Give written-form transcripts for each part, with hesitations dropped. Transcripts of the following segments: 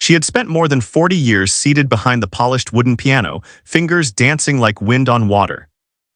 She had spent more than 40 years seated behind the polished wooden piano, fingers dancing like wind on water.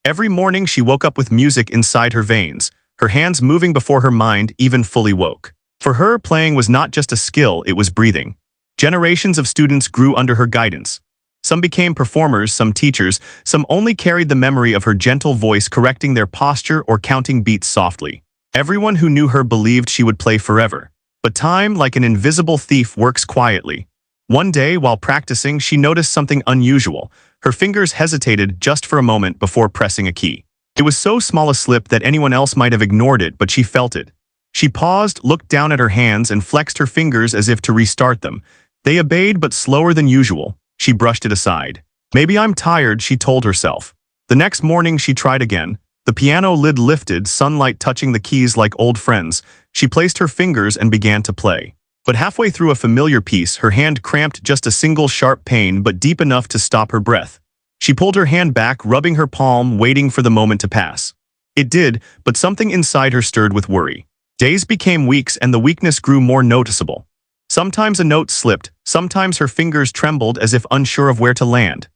Every morning she woke up with music inside her veins, her hands moving before her mind even fully woke. For her, playing was not just a skill, it was breathing. Generations of students grew under her guidance. Some became performers, some teachers, some only carried the memory of her gentle voice correcting their posture or counting beats softly. Everyone who knew her believed she would play forever. But time, like an invisible thief, works quietly. One day, while practicing, she noticed something unusual. Her fingers hesitated just for a moment before pressing a key. It was so small a slip that anyone else might have ignored it, but she felt it. She paused, looked down at her hands, and flexed her fingers as if to restart them. They obeyed, but slower than usual. She brushed it aside. Maybe I'm tired, she told herself. The next morning she tried again. The piano lid lifted, sunlight touching the keys like old friends. She placed her fingers and began to play. But halfway through a familiar piece, her hand cramped just a single sharp pain, but deep enough to stop her breath. She pulled her hand back, rubbing her palm, waiting for the moment to pass. It did, but something inside her stirred with worry. Days became weeks, and the weakness grew more noticeable. Sometimes a note slipped, sometimes her fingers trembled as if unsure of where to land.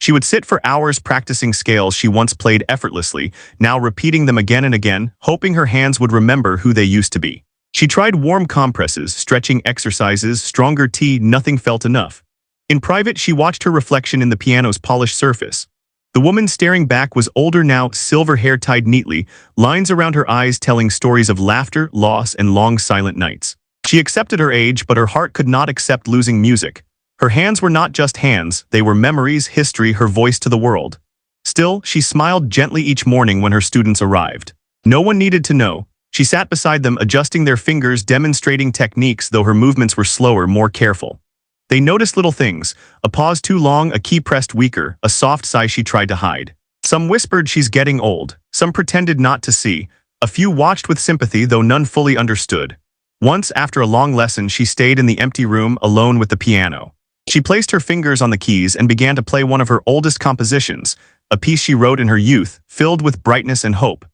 She would sit for hours practicing scales she once played effortlessly, now repeating them again and again, hoping her hands would remember who they used to be. She tried warm compresses, stretching exercises, stronger tea, nothing felt enough. In private, she watched her reflection in the piano's polished surface. The woman staring back was older now, silver hair tied neatly, lines around her eyes telling stories of laughter, loss, and long silent nights. She accepted her age, but her heart could not accept losing music. Her hands were not just hands, they were memories, history, her voice to the world. Still, she smiled gently each morning when her students arrived. No one needed to know. She sat beside them, adjusting their fingers, demonstrating techniques, though her movements were slower, more careful. They noticed little things, a pause too long, a key pressed weaker, a soft sigh she tried to hide. Some whispered she's getting old, some pretended not to see, a few watched with sympathy, though none fully understood. Once, after a long lesson, she stayed in the empty room, alone with the piano. She placed her fingers on the keys and began to play one of her oldest compositions, a piece she wrote in her youth, filled with brightness and hope.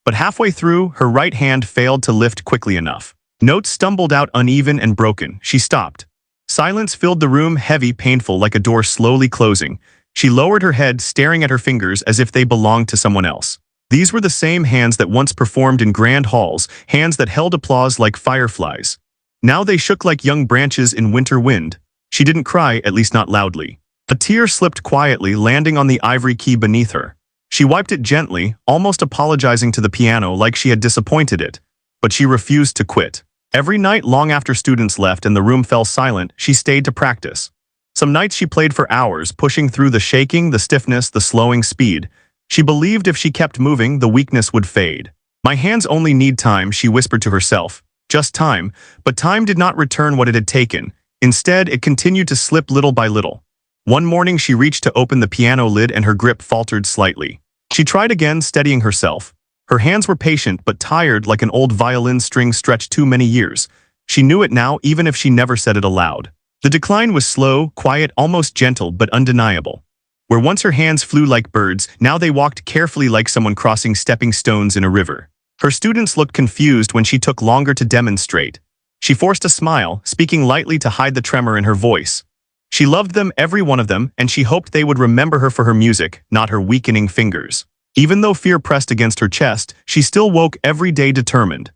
But halfway through, her right hand failed to lift quickly enough. Notes stumbled out uneven and broken. She stopped. Silence filled the room, heavy, painful, like a door slowly closing. She lowered her head, staring at her fingers as if they belonged to someone else. These were the same hands that once performed in grand halls, hands that held applause like fireflies. Now they shook like young branches in winter wind. She didn't cry, at least not loudly. A tear slipped quietly, landing on the ivory key beneath her. She wiped it gently, almost apologizing to the piano like she had disappointed it. But she refused to quit. Every night, long after students left and the room fell silent, she stayed to practice. Some nights she played for hours, pushing through the shaking, the stiffness, the slowing speed. She believed if she kept moving, the weakness would fade. My hands only need time, she whispered to herself. Just time. But time did not return what it had taken. Instead, it continued to slip little by little. One morning she reached to open the piano lid and her grip faltered slightly. She tried again, steadying herself. Her hands were patient but tired, like an old violin string stretched too many years. She knew it now, even if she never said it aloud. The decline was slow, quiet, almost gentle, but undeniable. Where once her hands flew like birds, now they walked carefully like someone crossing stepping stones in a river. Her students looked confused when she took longer to demonstrate. She forced a smile, speaking lightly to hide the tremor in her voice. She loved them, every one of them, and she hoped they would remember her for her music, not her weakening fingers. Even though fear pressed against her chest, she still woke every day determined.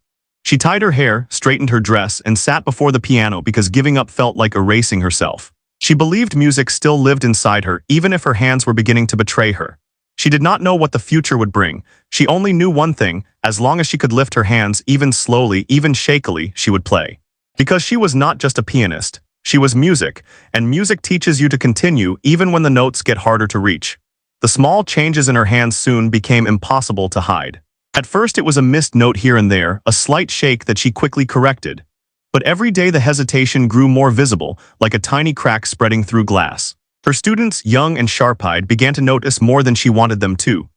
She tied her hair, straightened her dress, and sat before the piano because giving up felt like erasing herself. She believed music still lived inside her, even if her hands were beginning to betray her. She did not know what the future would bring. She only knew one thing: as long as she could lift her hands, even slowly, even shakily, she would play. Because she was not just a pianist. She was music, and music teaches you to continue even when the notes get harder to reach. The small changes in her hands soon became impossible to hide. At first it was a missed note here and there, a slight shake that she quickly corrected. But every day the hesitation grew more visible, like a tiny crack spreading through glass. Her students, young and sharp-eyed, began to notice more than she wanted them to.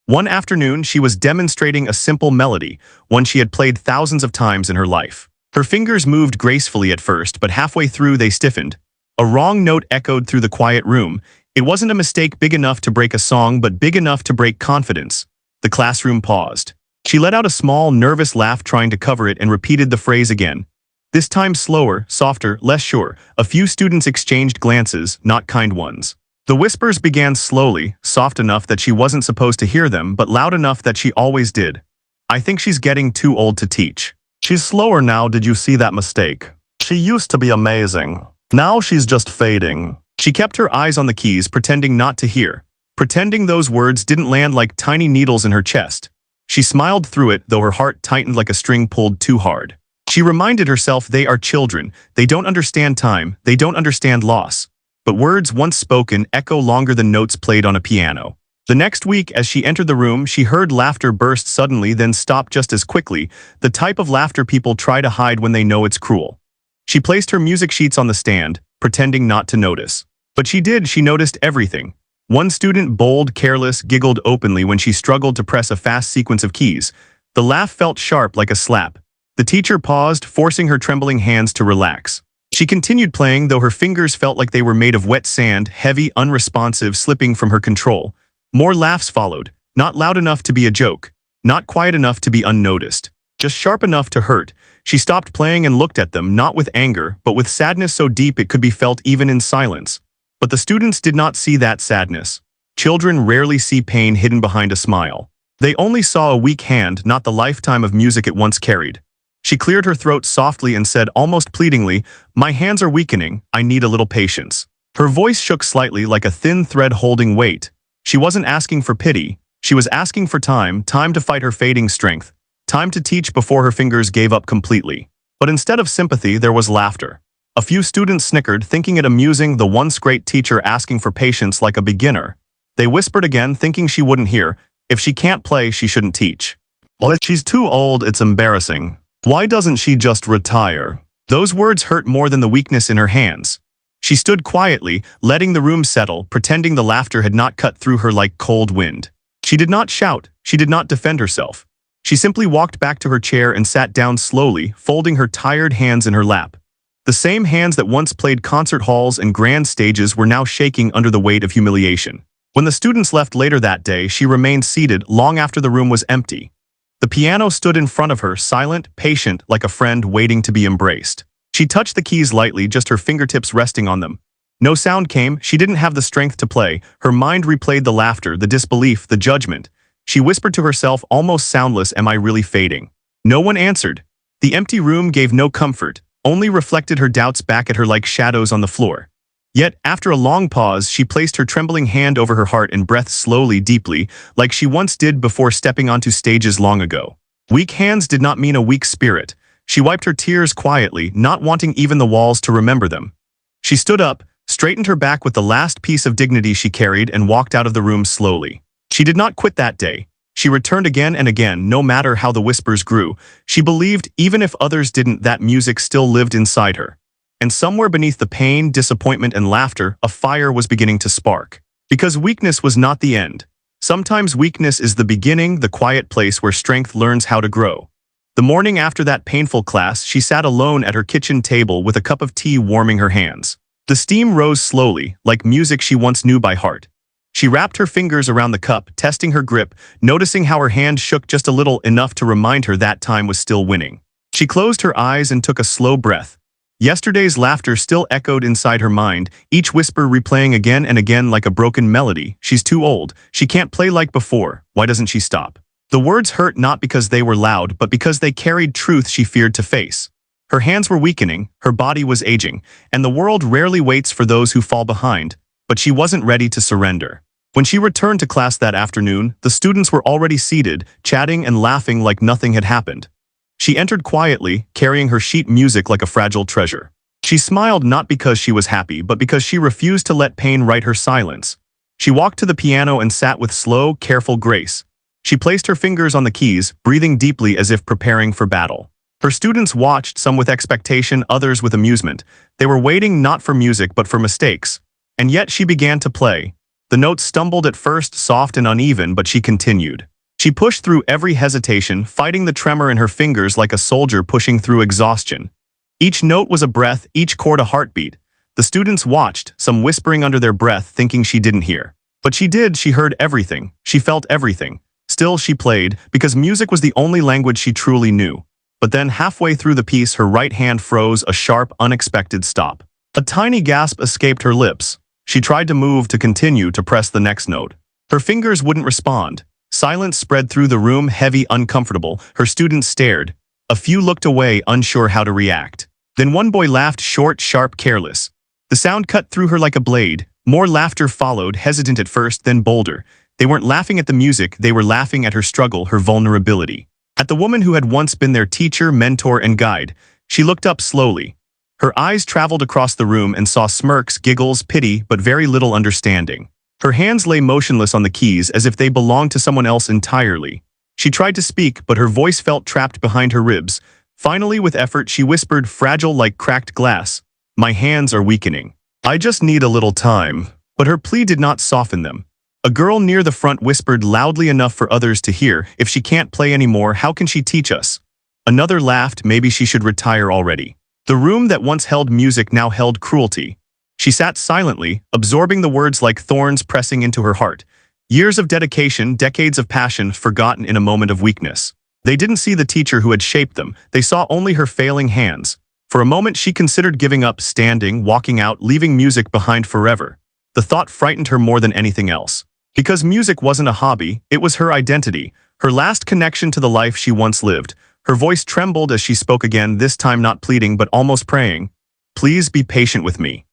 One afternoon, she was demonstrating a simple melody, one she had played thousands of times in her life. Her fingers moved gracefully at first, but halfway through they stiffened. A wrong note echoed through the quiet room. It wasn't a mistake big enough to break a song, but big enough to break confidence. The classroom paused. She let out a small, nervous laugh, trying to cover it, and repeated the phrase again. This time slower, softer, less sure. A few students exchanged glances, not kind ones. The whispers began slowly, soft enough that she wasn't supposed to hear them, but loud enough that she always did. I think she's getting too old to teach. She's slower now, did you see that mistake? She used to be amazing. Now she's just fading. She kept her eyes on the keys, pretending not to hear. Pretending those words didn't land like tiny needles in her chest. She smiled through it, though her heart tightened like a string pulled too hard. She reminded herself they are children. They don't understand time. They don't understand loss. But words once spoken echo longer than notes played on a piano. The next week, as she entered the room, she heard laughter burst suddenly, then stop just as quickly, the type of laughter people try to hide when they know it's cruel. She placed her music sheets on the stand, pretending not to notice. But she did, she noticed everything. One student, bold, careless, giggled openly when she struggled to press a fast sequence of keys. The laugh felt sharp like a slap. The teacher paused, forcing her trembling hands to relax. She continued playing, though her fingers felt like they were made of wet sand, heavy, unresponsive, slipping from her control. More laughs followed, not loud enough to be a joke, not quiet enough to be unnoticed, just sharp enough to hurt. She stopped playing and looked at them, not with anger, but with sadness so deep it could be felt even in silence. But the students did not see that sadness. Children rarely see pain hidden behind a smile. They only saw a weak hand, not the lifetime of music it once carried. She cleared her throat softly and said almost pleadingly, "My hands are weakening, I need a little patience." Her voice shook slightly like a thin thread holding weight. She wasn't asking for pity. She was asking for time to fight her fading strength, time to teach before her fingers gave up completely. But instead of sympathy, there was laughter. A few students snickered, thinking it amusing, the once great teacher asking for patience like a beginner. They whispered again, thinking she wouldn't hear. If she can't play, she shouldn't teach. Well, she's too old, it's embarrassing. Why doesn't she just retire? Those words hurt more than the weakness in her hands. She stood quietly, letting the room settle, pretending the laughter had not cut through her like cold wind. She did not shout. She did not defend herself. She simply walked back to her chair and sat down slowly, folding her tired hands in her lap. The same hands that once played concert halls and grand stages were now shaking under the weight of humiliation. When the students left later that day, she remained seated long after the room was empty. The piano stood in front of her, silent, patient, like a friend waiting to be embraced. She touched the keys lightly, just her fingertips resting on them. No sound came. She didn't have the strength to play. Her mind replayed the laughter, the disbelief, the judgment. She whispered to herself, almost soundless, "Am I really fading?" No one answered. The empty room gave no comfort, only reflected her doubts back at her like shadows on the floor. Yet, after a long pause, she placed her trembling hand over her heart and breathed slowly, deeply, like she once did before stepping onto stages long ago. Weak hands did not mean a weak spirit. She wiped her tears quietly, not wanting even the walls to remember them. She stood up, straightened her back with the last piece of dignity she carried, and walked out of the room slowly. She did not quit that day. She returned again and again, no matter how the whispers grew. She believed, even if others didn't, that music still lived inside her. And somewhere beneath the pain, disappointment, and laughter, a fire was beginning to spark. Because weakness was not the end. Sometimes weakness is the beginning, the quiet place where strength learns how to grow. The morning after that painful class, she sat alone at her kitchen table with a cup of tea warming her hands. The steam rose slowly, like music she once knew by heart. She wrapped her fingers around the cup, testing her grip, noticing how her hand shook just a little, enough to remind her that time was still winning. She closed her eyes and took a slow breath. Yesterday's laughter still echoed inside her mind, each whisper replaying again and again like a broken melody. She's too old. She can't play like before. Why doesn't she stop? The words hurt not because they were loud, but because they carried truth she feared to face. Her hands were weakening, her body was aging, and the world rarely waits for those who fall behind. But she wasn't ready to surrender. When she returned to class that afternoon, the students were already seated, chatting and laughing like nothing had happened. She entered quietly, carrying her sheet music like a fragile treasure. She smiled not because she was happy, but because she refused to let pain write her silence. She walked to the piano and sat with slow, careful grace. She placed her fingers on the keys, breathing deeply as if preparing for battle. Her students watched, some with expectation, others with amusement. They were waiting not for music but for mistakes. And yet she began to play. The notes stumbled at first, soft and uneven, but she continued. She pushed through every hesitation, fighting the tremor in her fingers like a soldier pushing through exhaustion. Each note was a breath, each chord a heartbeat. The students watched, some whispering under their breath, thinking she didn't hear. But she did. She heard everything. She felt everything. Still she played, because music was the only language she truly knew. But then halfway through the piece her right hand froze, a sharp, unexpected stop. A tiny gasp escaped her lips. She tried to move, to continue, to press the next note. Her fingers wouldn't respond. Silence spread through the room, heavy, uncomfortable. Her students stared. A few looked away, unsure how to react. Then one boy laughed, short, sharp, careless. The sound cut through her like a blade. More laughter followed, hesitant at first, then bolder. They weren't laughing at the music, they were laughing at her struggle, her vulnerability. At the woman who had once been their teacher, mentor, and guide. She looked up slowly. Her eyes traveled across the room and saw smirks, giggles, pity, but very little understanding. Her hands lay motionless on the keys as if they belonged to someone else entirely. She tried to speak, but her voice felt trapped behind her ribs. Finally, with effort, she whispered, fragile like cracked glass, "My hands are weakening. I just need a little time." But her plea did not soften them. A girl near the front whispered loudly enough for others to hear, "If she can't play anymore, how can she teach us?" Another laughed, maybe she should retire already. The room that once held music now held cruelty. She sat silently, absorbing the words like thorns pressing into her heart. Years of dedication, decades of passion, forgotten in a moment of weakness. They didn't see the teacher who had shaped them. They saw only her failing hands. For a moment she considered giving up, standing, walking out, leaving music behind forever. The thought frightened her more than anything else. Because music wasn't a hobby, it was her identity, her last connection to the life she once lived. Her voice trembled as she spoke again, this time not pleading but almost praying. "Please be patient with me."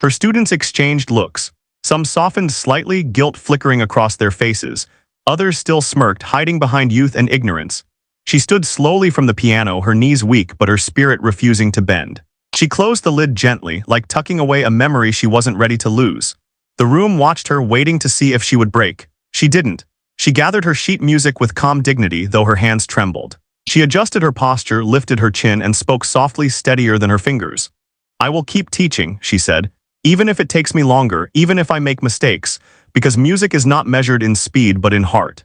Her students exchanged looks. Some softened slightly, guilt flickering across their faces. Others still smirked, hiding behind youth and ignorance. She stood slowly from the piano, her knees weak but her spirit refusing to bend. She closed the lid gently, like tucking away a memory she wasn't ready to lose. The room watched her, waiting to see if she would break. She didn't. She gathered her sheet music with calm dignity, though her hands trembled. She adjusted her posture, lifted her chin, and spoke softly, steadier than her fingers. "I will keep teaching," she said, "even if it takes me longer, even if I make mistakes, because music is not measured in speed but in heart."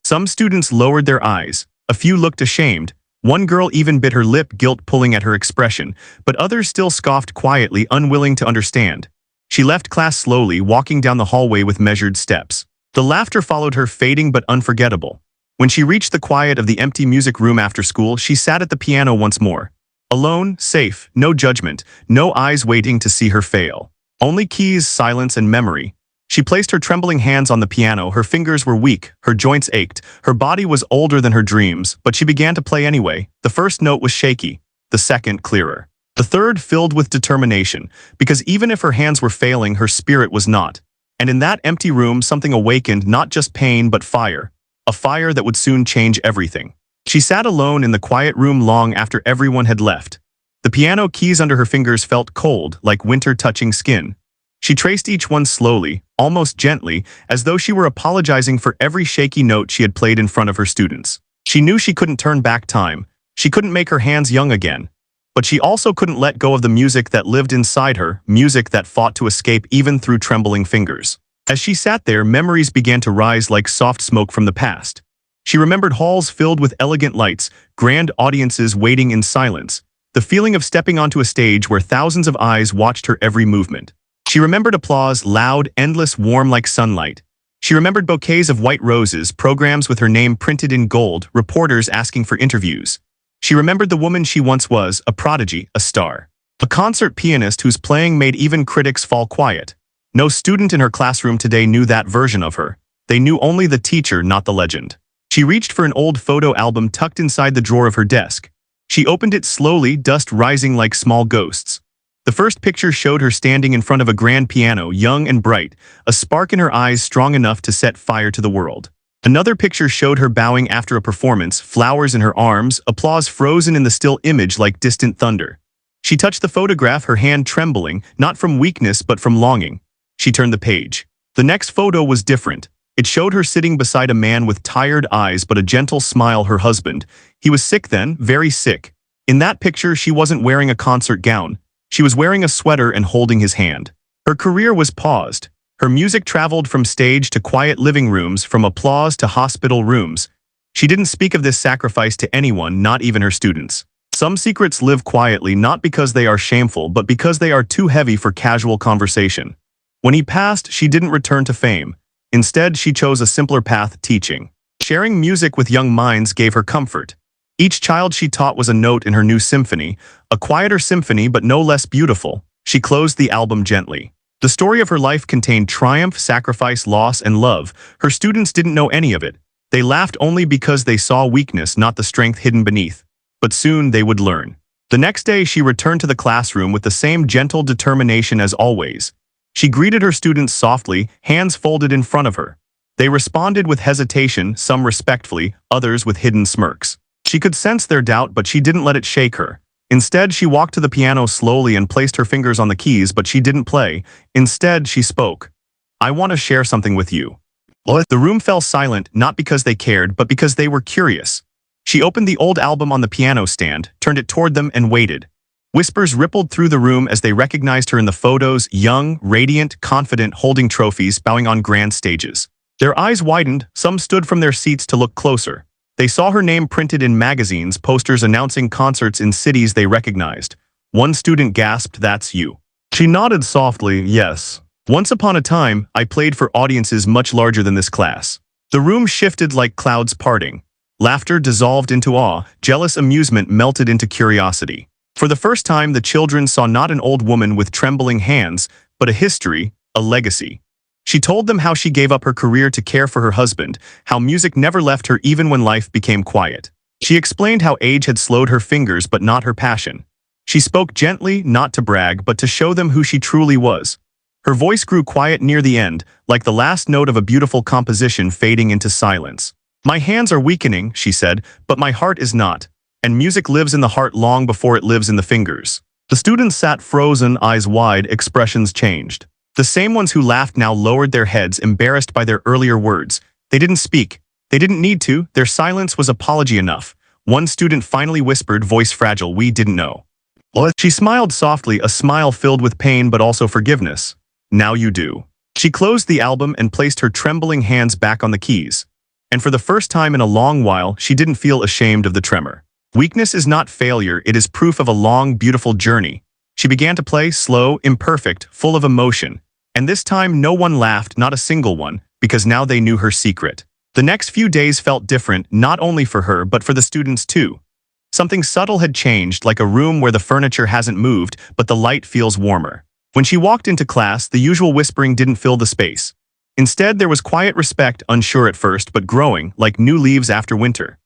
Some students lowered their eyes. A few looked ashamed. One girl even bit her lip, guilt pulling at her expression, but others still scoffed quietly, unwilling to understand. She left class slowly, walking down the hallway with measured steps. The laughter followed her, fading but unforgettable. When she reached the quiet of the empty music room after school, she sat at the piano once more. Alone, safe, no judgment, no eyes waiting to see her fail. Only keys, silence, and memory. She placed her trembling hands on the piano. Her fingers were weak, her joints ached, her body was older than her dreams, but she began to play anyway. The first note was shaky, the second clearer. The third filled with determination, because even if her hands were failing, her spirit was not. And in that empty room, something awakened, not just pain but fire. A fire that would soon change everything. She sat alone in the quiet room long after everyone had left. The piano keys under her fingers felt cold, like winter touching skin. She traced each one slowly, almost gently, as though she were apologizing for every shaky note she had played in front of her students. She knew she couldn't turn back time. She couldn't make her hands young again. But she also couldn't let go of the music that lived inside her, music that fought to escape even through trembling fingers. As she sat there, memories began to rise like soft smoke from the past. She remembered halls filled with elegant lights, grand audiences waiting in silence, the feeling of stepping onto a stage where thousands of eyes watched her every movement. She remembered applause, loud, endless, warm like sunlight. She remembered bouquets of white roses, programs with her name printed in gold, reporters asking for interviews. She remembered the woman she once was, a prodigy, a star. A concert pianist whose playing made even critics fall quiet. No student in her classroom today knew that version of her. They knew only the teacher, not the legend. She reached for an old photo album tucked inside the drawer of her desk. She opened it slowly, dust rising like small ghosts. The first picture showed her standing in front of a grand piano, young and bright, a spark in her eyes strong enough to set fire to the world. Another picture showed her bowing after a performance, flowers in her arms, applause frozen in the still image like distant thunder. She touched the photograph, her hand trembling, not from weakness but from longing. She turned the page. The next photo was different. It showed her sitting beside a man with tired eyes but a gentle smile, her husband. He was sick then, very sick. In that picture, she wasn't wearing a concert gown. She was wearing a sweater and holding his hand. Her career was paused. Her music traveled from stage to quiet living rooms, from applause to hospital rooms. She didn't speak of this sacrifice to anyone, not even her students. Some secrets live quietly, not because they are shameful, but because they are too heavy for casual conversation. When he passed, she didn't return to fame. Instead, she chose a simpler path, teaching. Sharing music with young minds gave her comfort. Each child she taught was a note in her new symphony, a quieter symphony but no less beautiful. She closed the album gently. The story of her life contained triumph, sacrifice, loss, and love. Her students didn't know any of it. They laughed only because they saw weakness, not the strength hidden beneath. But soon they would learn. The next day she returned to the classroom with the same gentle determination as always. She greeted her students softly, hands folded in front of her. They responded with hesitation, some respectfully, others with hidden smirks. She could sense their doubt, but she didn't let it shake her. Instead, she walked to the piano slowly and placed her fingers on the keys, but she didn't play. Instead, she spoke. "I want to share something with you." The room fell silent, not because they cared, but because they were curious. She opened the old album on the piano stand, turned it toward them, and waited. Whispers rippled through the room as they recognized her in the photos, young, radiant, confident, holding trophies, bowing on grand stages. Their eyes widened, some stood from their seats to look closer. They saw her name printed in magazines, posters announcing concerts in cities they recognized. One student gasped, "That's you." She nodded softly, "Yes. Once upon a time, I played for audiences much larger than this class." The room shifted like clouds parting. Laughter dissolved into awe, jealous amusement melted into curiosity. For the first time, the children saw not an old woman with trembling hands, but a history, a legacy. She told them how she gave up her career to care for her husband, how music never left her even when life became quiet. She explained how age had slowed her fingers but not her passion. She spoke gently, not to brag, but to show them who she truly was. Her voice grew quiet near the end, like the last note of a beautiful composition fading into silence. "My hands are weakening," she said, "but my heart is not. And music lives in the heart long before it lives in the fingers." The students sat frozen, eyes wide, expressions changed. The same ones who laughed now lowered their heads, embarrassed by their earlier words. They didn't speak. They didn't need to. Their silence was apology enough. One student finally whispered, voice fragile, "We didn't know." She smiled softly, a smile filled with pain but also forgiveness. "Now you do." She closed the album and placed her trembling hands back on the keys. And for the first time in a long while, she didn't feel ashamed of the tremor. Weakness is not failure, it is proof of a long, beautiful journey. She began to play, slow, imperfect, full of emotion. And this time no one laughed, not a single one, because now they knew her secret. The next few days felt different, not only for her but for the students too. Something subtle had changed, like a room where the furniture hasn't moved, but the light feels warmer. When she walked into class, the usual whispering didn't fill the space. Instead, there was quiet respect, unsure at first, but growing, like new leaves after winter.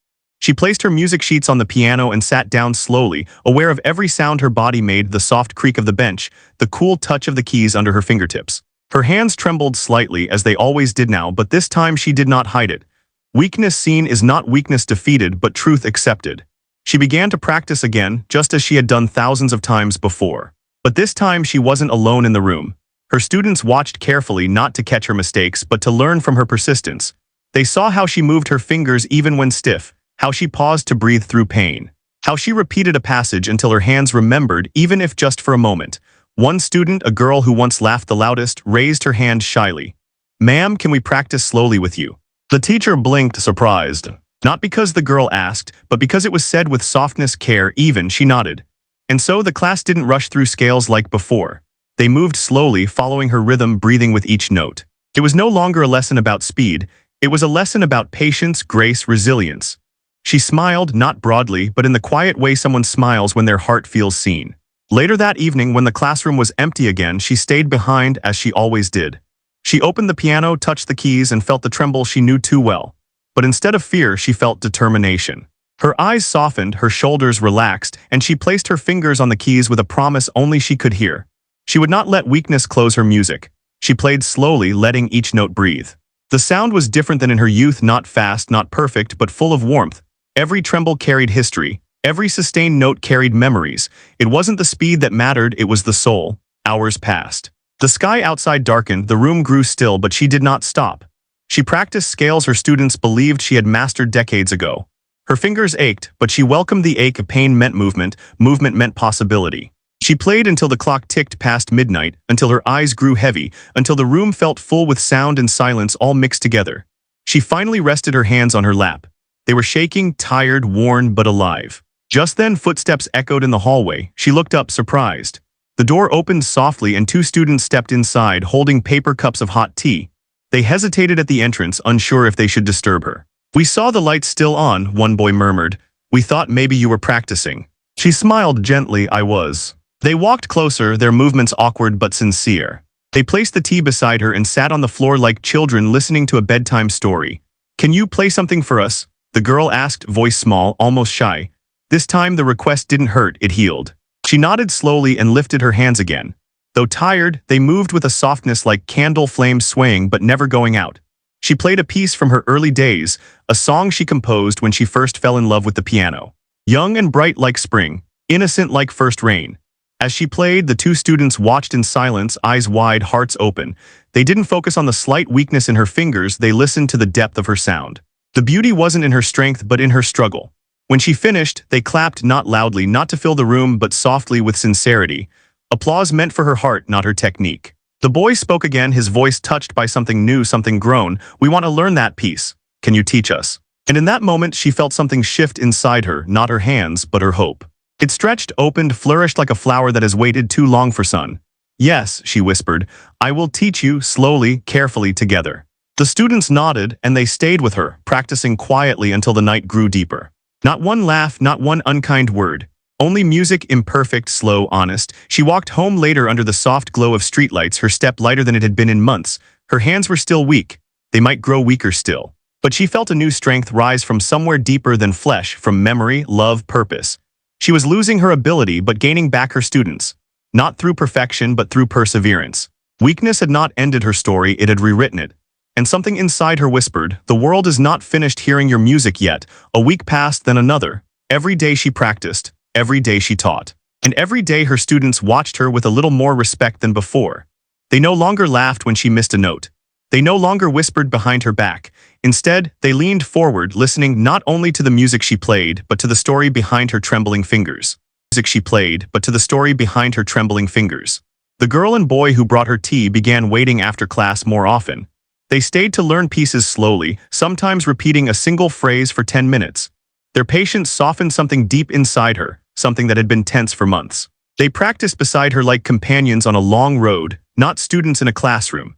She placed her music sheets on the piano and sat down slowly, aware of every sound her body made, the soft creak of the bench, the cool touch of the keys under her fingertips. Her hands trembled slightly, as they always did now, but this time she did not hide it. Weakness seen is not weakness defeated, but truth accepted. She began to practice again, just as she had done thousands of times before. But this time she wasn't alone in the room. Her students watched carefully, not to catch her mistakes, but to learn from her persistence. They saw how she moved her fingers even when stiff, how she paused to breathe through pain, how she repeated a passage until her hands remembered, even if just for a moment. One student, a girl who once laughed the loudest, raised her hand shyly. "Ma'am, can we practice slowly with you?" The teacher blinked, surprised. Not because the girl asked, but because it was said with softness, care, even. She nodded. And so the class didn't rush through scales like before. They moved slowly, following her rhythm, breathing with each note. It was no longer a lesson about speed. It was a lesson about patience, grace, resilience. She smiled, not broadly, but in the quiet way someone smiles when their heart feels seen. Later that evening, when the classroom was empty again, she stayed behind as she always did. She opened the piano, touched the keys, and felt the tremble she knew too well. But instead of fear, she felt determination. Her eyes softened, her shoulders relaxed, and she placed her fingers on the keys with a promise only she could hear. She would not let weakness close her music. She played slowly, letting each note breathe. The sound was different than in her youth, not fast, not perfect, but full of warmth. Every tremble carried history. Every sustained note carried memories. It wasn't the speed that mattered, it was the soul. Hours passed. The sky outside darkened, the room grew still, but she did not stop. She practiced scales her students believed she had mastered decades ago. Her fingers ached, but she welcomed the ache. Pain meant movement, movement meant possibility. She played until the clock ticked past midnight, until her eyes grew heavy, until the room felt full with sound and silence all mixed together. She finally rested her hands on her lap. They were shaking, tired, worn, but alive. Just then, footsteps echoed in the hallway. She looked up, surprised. The door opened softly and two students stepped inside, holding paper cups of hot tea. They hesitated at the entrance, unsure if they should disturb her. "We saw the lights still on," one boy murmured. We thought maybe you were practicing." She smiled gently. I was. They walked closer, their movements awkward but sincere. They placed the tea beside her and sat on the floor like children listening to a bedtime story. "Can you play something for us?" the girl asked, voice small, almost shy. This time the request didn't hurt, it healed. She nodded slowly and lifted her hands again. Though tired, they moved with a softness like candle flames swaying but never going out. She played a piece from her early days, a song she composed when she first fell in love with the piano. Young and bright like spring, innocent like first rain. As she played, the two students watched in silence, eyes wide, hearts open. They didn't focus on the slight weakness in her fingers, they listened to the depth of her sound. The beauty wasn't in her strength but in her struggle. When she finished, they clapped, not loudly, not to fill the room, but softly with sincerity. Applause meant for her heart, not her technique. The boy spoke again, his voice touched by something new, something grown. "We want to learn that piece. Can you teach us?" And in that moment, she felt something shift inside her, not her hands, but her hope. It stretched, opened, flourished like a flower that has waited too long for sun. "Yes," she whispered, "I will teach you, slowly, carefully, together." The students nodded, and they stayed with her, practicing quietly until the night grew deeper. Not one laugh, not one unkind word. Only music, imperfect, slow, honest. She walked home later under the soft glow of streetlights, her step lighter than it had been in months. Her hands were still weak. They might grow weaker still. But she felt a new strength rise from somewhere deeper than flesh, from memory, love, purpose. She was losing her ability but gaining back her students. Not through perfection but through perseverance. Weakness had not ended her story, it had rewritten it. And something inside her whispered, "The world is not finished hearing your music yet." A week passed, then another. Every day she practiced. Every day she taught. And every day her students watched her with a little more respect than before. They no longer laughed when she missed a note. They no longer whispered behind her back. Instead, they leaned forward, listening not only to the music she played, but to the story behind her trembling fingers. Music she played, but to the story behind her trembling fingers. The girl and boy who brought her tea began waiting after class more often. They stayed to learn pieces slowly, sometimes repeating a single phrase for 10 minutes. Their patience softened something deep inside her, something that had been tense for months. They practiced beside her like companions on a long road, not students in a classroom.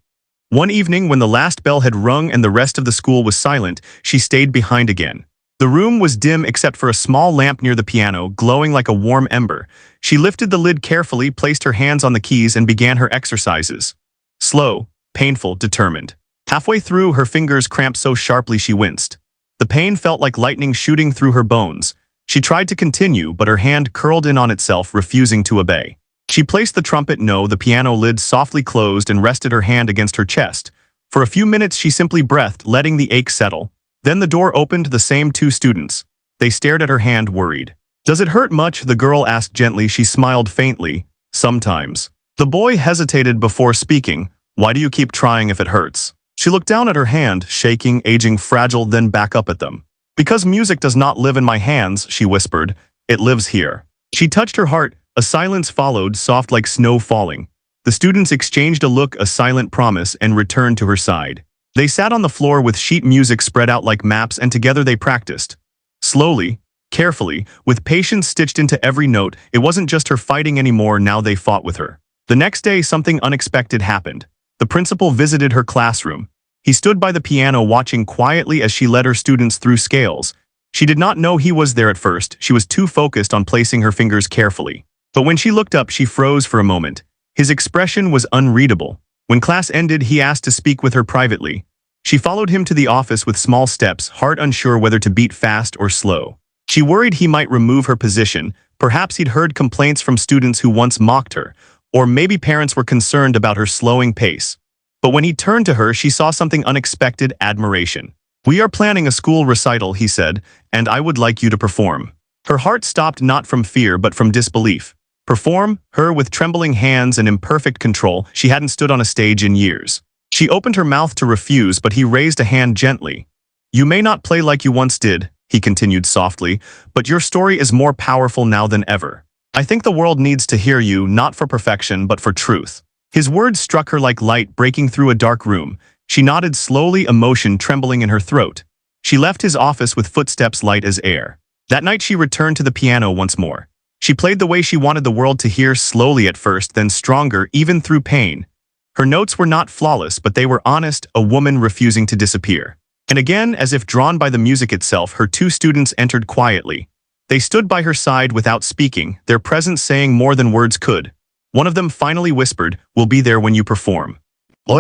One evening, when the last bell had rung and the rest of the school was silent, she stayed behind again. The room was dim except for a small lamp near the piano, glowing like a warm ember. She lifted the lid carefully, placed her hands on the keys, and began her exercises. Slow, painful, determined. Halfway through, her fingers cramped so sharply she winced. The pain felt like lightning shooting through her bones. She tried to continue, but her hand curled in on itself, refusing to obey. She placed the trumpet no, the piano lid softly closed and rested her hand against her chest. For a few minutes she simply breathed, letting the ache settle. Then the door opened, the same two students. They stared at her hand, worried. "Does it hurt much?" the girl asked gently. She smiled faintly. "Sometimes." The boy hesitated before speaking. "Why do you keep trying if it hurts?" She looked down at her hand, shaking, aging, fragile, then back up at them. "Because music does not live in my hands," she whispered. "It lives here." She touched her heart. A silence followed, soft like snow falling. The students exchanged a look, a silent promise, and returned to her side. They sat on the floor with sheet music spread out like maps, and together they practiced. Slowly, carefully, with patience stitched into every note. It wasn't just her fighting anymore, now they fought with her. The next day, something unexpected happened. The principal visited her classroom. He stood by the piano watching quietly as she led her students through scales. She did not know he was there at first. She was too focused on placing her fingers carefully. But when she looked up, she froze for a moment. His expression was unreadable. When class ended, he asked to speak with her privately. She followed him to the office with small steps, heart unsure whether to beat fast or slow. She worried he might remove her position. Perhaps he'd heard complaints from students who once mocked her, or maybe parents were concerned about her slowing pace. But when he turned to her, she saw something unexpected: admiration. "We are planning a school recital," he said, "and I would like you to perform." Her heart stopped, not from fear but from disbelief. Perform? Her with trembling hands and imperfect control. She hadn't stood on a stage in years. She opened her mouth to refuse, but he raised a hand gently. "You may not play like you once did," he continued softly, "but your story is more powerful now than ever. I think the world needs to hear you, not for perfection, but for truth." His words struck her like light breaking through a dark room. She nodded slowly, emotion trembling in her throat. She left his office with footsteps light as air. That night she returned to the piano once more. She played the way she wanted the world to hear, slowly at first, then stronger, even through pain. Her notes were not flawless, but they were honest, a woman refusing to disappear. And again, as if drawn by the music itself, her two students entered quietly. They stood by her side without speaking, their presence saying more than words could. One of them finally whispered, "We'll be there when you perform."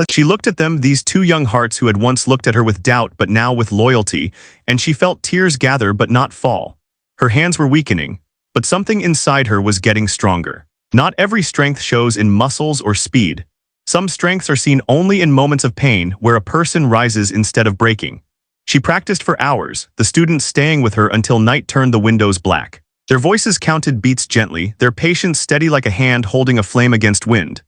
She looked at them, these two young hearts who had once looked at her with doubt but now with loyalty, and she felt tears gather but not fall. Her hands were weakening, but something inside her was getting stronger. Not every strength shows in muscles or speed. Some strengths are seen only in moments of pain where a person rises instead of breaking. She practiced for hours, the students staying with her until night turned the windows black. Their voices counted beats gently, their patience steady like a hand holding a flame against wind.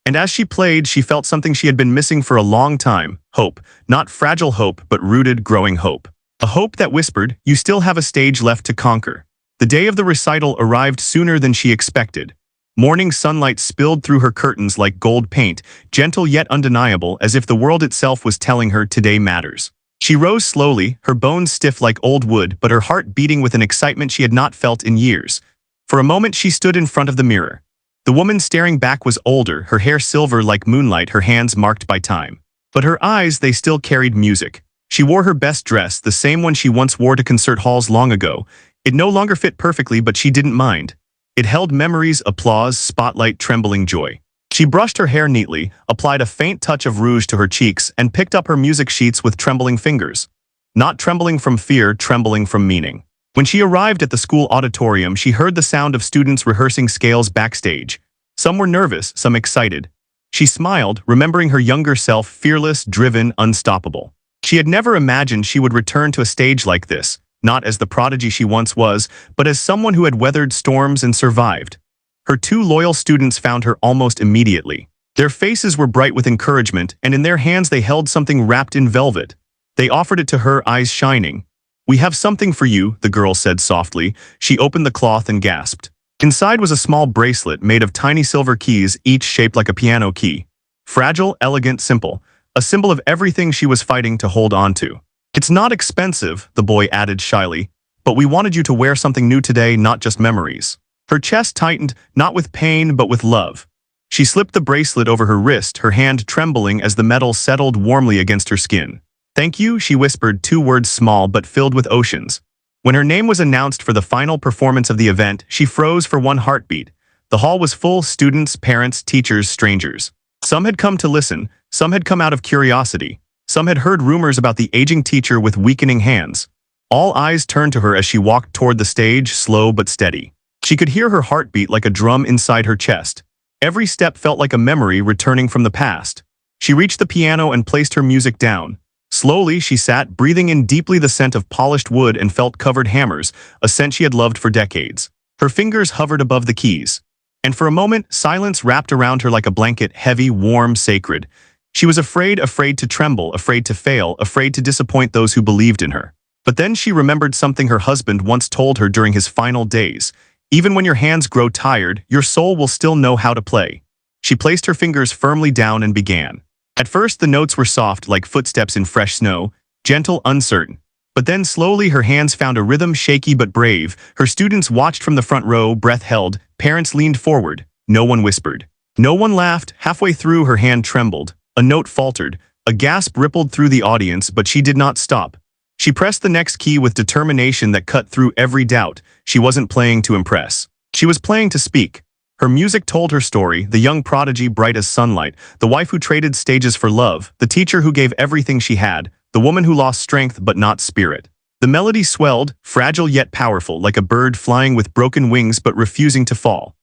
And as she played, she felt something she had been missing for a long time, hope. Not fragile hope, but rooted, growing hope. A hope that whispered, "You still have a stage left to conquer." The day of the recital arrived sooner than she expected. Morning sunlight spilled through her curtains like gold paint, gentle yet undeniable, as if the world itself was telling her today matters. She rose slowly, her bones stiff like old wood, but her heart beating with an excitement she had not felt in years. For a moment she stood in front of the mirror. The woman staring back was older, her hair silver like moonlight, her hands marked by time. But her eyes, they still carried music. She wore her best dress, the same one she once wore to concert halls long ago. It no longer fit perfectly, but she didn't mind. It held memories, applause, spotlight, trembling joy. She brushed her hair neatly, applied a faint touch of rouge to her cheeks, and picked up her music sheets with trembling fingers. Not trembling from fear, trembling from meaning. When she arrived at the school auditorium, she heard the sound of students rehearsing scales backstage. Some were nervous, some excited. She smiled, remembering her younger self, fearless, driven, unstoppable. She had never imagined she would return to a stage like this, not as the prodigy she once was, but as someone who had weathered storms and survived. Her two loyal students found her almost immediately. Their faces were bright with encouragement, and in their hands they held something wrapped in velvet. They offered it to her, eyes shining. "We have something for you," the girl said softly. She opened the cloth and gasped. Inside was a small bracelet made of tiny silver keys, each shaped like a piano key. Fragile, elegant, simple. A symbol of everything she was fighting to hold on to. "It's not expensive," the boy added shyly, "but we wanted you to wear something new today, not just memories." Her chest tightened, not with pain, but with love. She slipped the bracelet over her wrist, her hand trembling as the metal settled warmly against her skin. "Thank you," she whispered, two words small but filled with oceans. When her name was announced for the final performance of the event, she froze for one heartbeat. The hall was full, students, parents, teachers, strangers. Some had come to listen, some had come out of curiosity. Some had heard rumors about the aging teacher with weakening hands. All eyes turned to her as she walked toward the stage, slow but steady. She could hear her heartbeat like a drum inside her chest. Every step felt like a memory returning from the past. She reached the piano and placed her music down. Slowly, she sat, breathing in deeply the scent of polished wood and felt-covered hammers, a scent she had loved for decades. Her fingers hovered above the keys. And for a moment, silence wrapped around her like a blanket, heavy, warm, sacred. She was afraid to tremble, afraid to fail, afraid to disappoint those who believed in her. But then she remembered something her husband once told her during his final days. "Even when your hands grow tired, your soul will still know how to play." She placed her fingers firmly down and began. At first, the notes were soft, like footsteps in fresh snow, gentle, uncertain. But then slowly her hands found a rhythm, shaky but brave. Her students watched from the front row, breath held. Parents leaned forward. No one whispered. No one laughed. Halfway through, her hand trembled. A note faltered. A gasp rippled through the audience, but she did not stop. She pressed the next key with determination that cut through every doubt. She wasn't playing to impress. She was playing to speak. Her music told her story, the young prodigy bright as sunlight, the wife who traded stages for love, the teacher who gave everything she had, the woman who lost strength but not spirit. The melody swelled, fragile yet powerful, like a bird flying with broken wings but refusing to fall.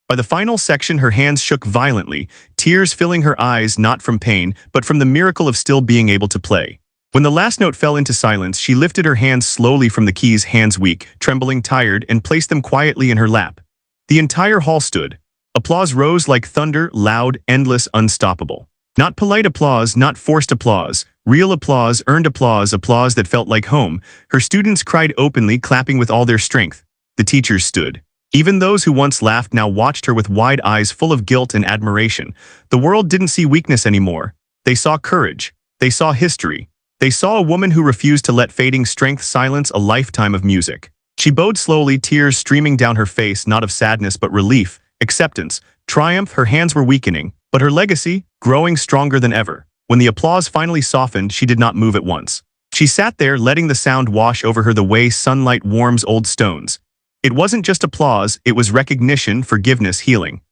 By the final section, her hands shook violently, tears filling her eyes not from pain, but from the miracle of still being able to play. When the last note fell into silence, she lifted her hands slowly from the keys, hands weak, trembling, tired, and placed them quietly in her lap. The entire hall stood. Applause rose like thunder, loud, endless, unstoppable. Not polite applause, not forced applause, real applause, earned applause, applause that felt like home. Her students cried openly, clapping with all their strength. The teachers stood. Even those who once laughed now watched her with wide eyes full of guilt and admiration. The world didn't see weakness anymore. They saw courage. They saw history. They saw a woman who refused to let fading strength silence a lifetime of music. She bowed slowly, tears streaming down her face, not of sadness but relief, acceptance, triumph. Her hands were weakening, but her legacy, growing stronger than ever. When the applause finally softened, she did not move at once. She sat there, letting the sound wash over her the way sunlight warms old stones. It wasn't just applause, it was recognition, forgiveness, healing.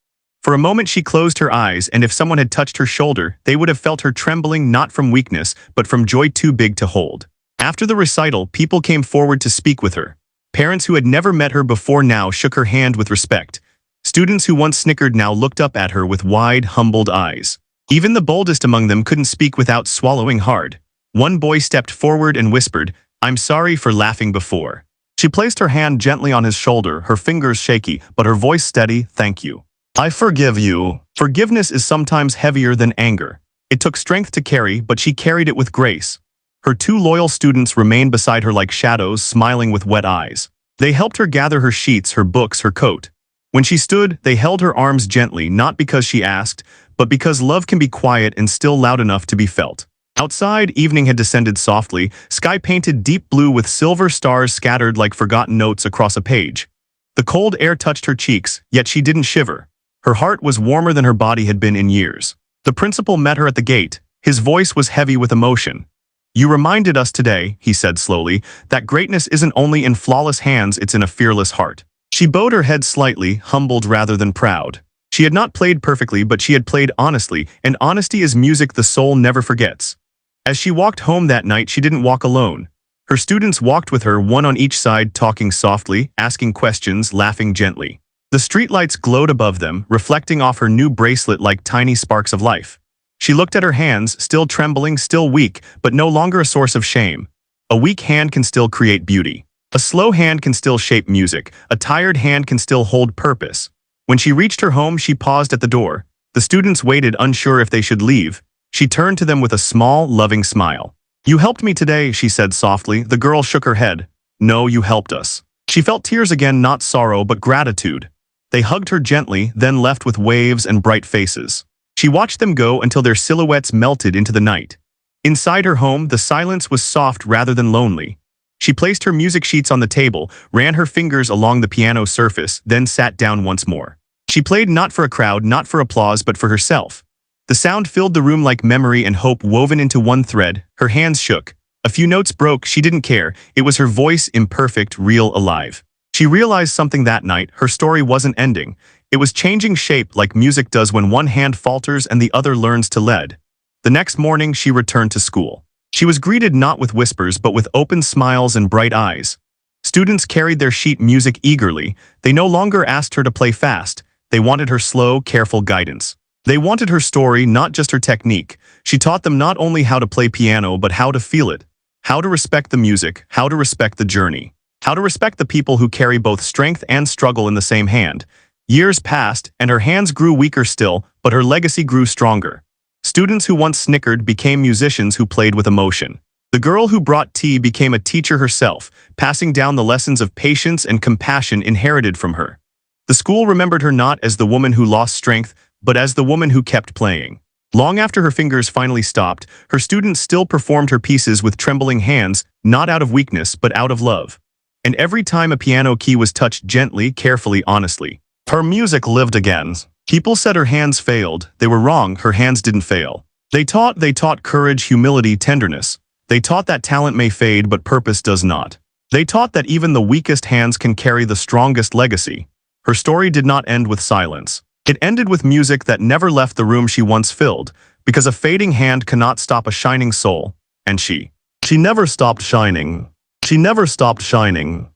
For a moment she closed her eyes, and if someone had touched her shoulder, they would have felt her trembling not from weakness, but from joy too big to hold. After the recital, people came forward to speak with her. Parents who had never met her before now shook her hand with respect. Students who once snickered now looked up at her with wide, humbled eyes. Even the boldest among them couldn't speak without swallowing hard. One boy stepped forward and whispered, "I'm sorry for laughing before." She placed her hand gently on his shoulder, her fingers shaky, but her voice steady, "Thank you. I forgive you." Forgiveness is sometimes heavier than anger. It took strength to carry, but she carried it with grace. Her two loyal students remained beside her like shadows, smiling with wet eyes. They helped her gather her sheets, her books, her coat. When she stood, they held her arms gently, not because she asked, but because love can be quiet and still loud enough to be felt. Outside, evening had descended softly, sky painted deep blue with silver stars scattered like forgotten notes across a page. The cold air touched her cheeks, yet she didn't shiver. Her heart was warmer than her body had been in years. The principal met her at the gate. His voice was heavy with emotion. "You reminded us today," he said slowly, "that greatness isn't only in flawless hands, it's in a fearless heart." She bowed her head slightly, humbled rather than proud. She had not played perfectly, but she had played honestly, and honesty is music the soul never forgets. As she walked home that night, she didn't walk alone. Her students walked with her, one on each side, talking softly, asking questions, laughing gently. The streetlights glowed above them, reflecting off her new bracelet like tiny sparks of life. She looked at her hands, still trembling, still weak, but no longer a source of shame. A weak hand can still create beauty. A slow hand can still shape music. A tired hand can still hold purpose. When she reached her home, she paused at the door. The students waited, unsure if they should leave. She turned to them with a small, loving smile. "You helped me today," she said softly. The girl shook her head. "No, you helped us." She felt tears again, not sorrow, but gratitude. They hugged her gently, then left with waves and bright faces. She watched them go until their silhouettes melted into the night. Inside her home, the silence was soft rather than lonely. She placed her music sheets on the table, ran her fingers along the piano surface, then sat down once more. She played not for a crowd, not for applause, but for herself. The sound filled the room like memory and hope woven into one thread. Her hands shook. A few notes broke, she didn't care. It was her voice, imperfect, real, alive. She realized something that night. Her story wasn't ending. It was changing shape like music does when one hand falters and the other learns to lead. The next morning, she returned to school. She was greeted not with whispers but with open smiles and bright eyes. Students carried their sheet music eagerly. They no longer asked her to play fast. They wanted her slow, careful guidance. They wanted her story, not just her technique. She taught them not only how to play piano but how to feel it, how to respect the music, how to respect the journey, how to respect the people who carry both strength and struggle in the same hand. Years passed, and her hands grew weaker still, but her legacy grew stronger. Students who once snickered became musicians who played with emotion. The girl who brought tea became a teacher herself, passing down the lessons of patience and compassion inherited from her. The school remembered her not as the woman who lost strength, but as the woman who kept playing. Long after her fingers finally stopped, her students still performed her pieces with trembling hands, not out of weakness, but out of love. And every time a piano key was touched gently, carefully, honestly, her music lived again. People said her hands failed. They were wrong, her hands didn't fail. They taught courage, humility, tenderness. They taught that talent may fade, but purpose does not. They taught that even the weakest hands can carry the strongest legacy. Her story did not end with silence. It ended with music that never left the room she once filled, because a fading hand cannot stop a shining soul. And she never stopped shining. She never stopped shining.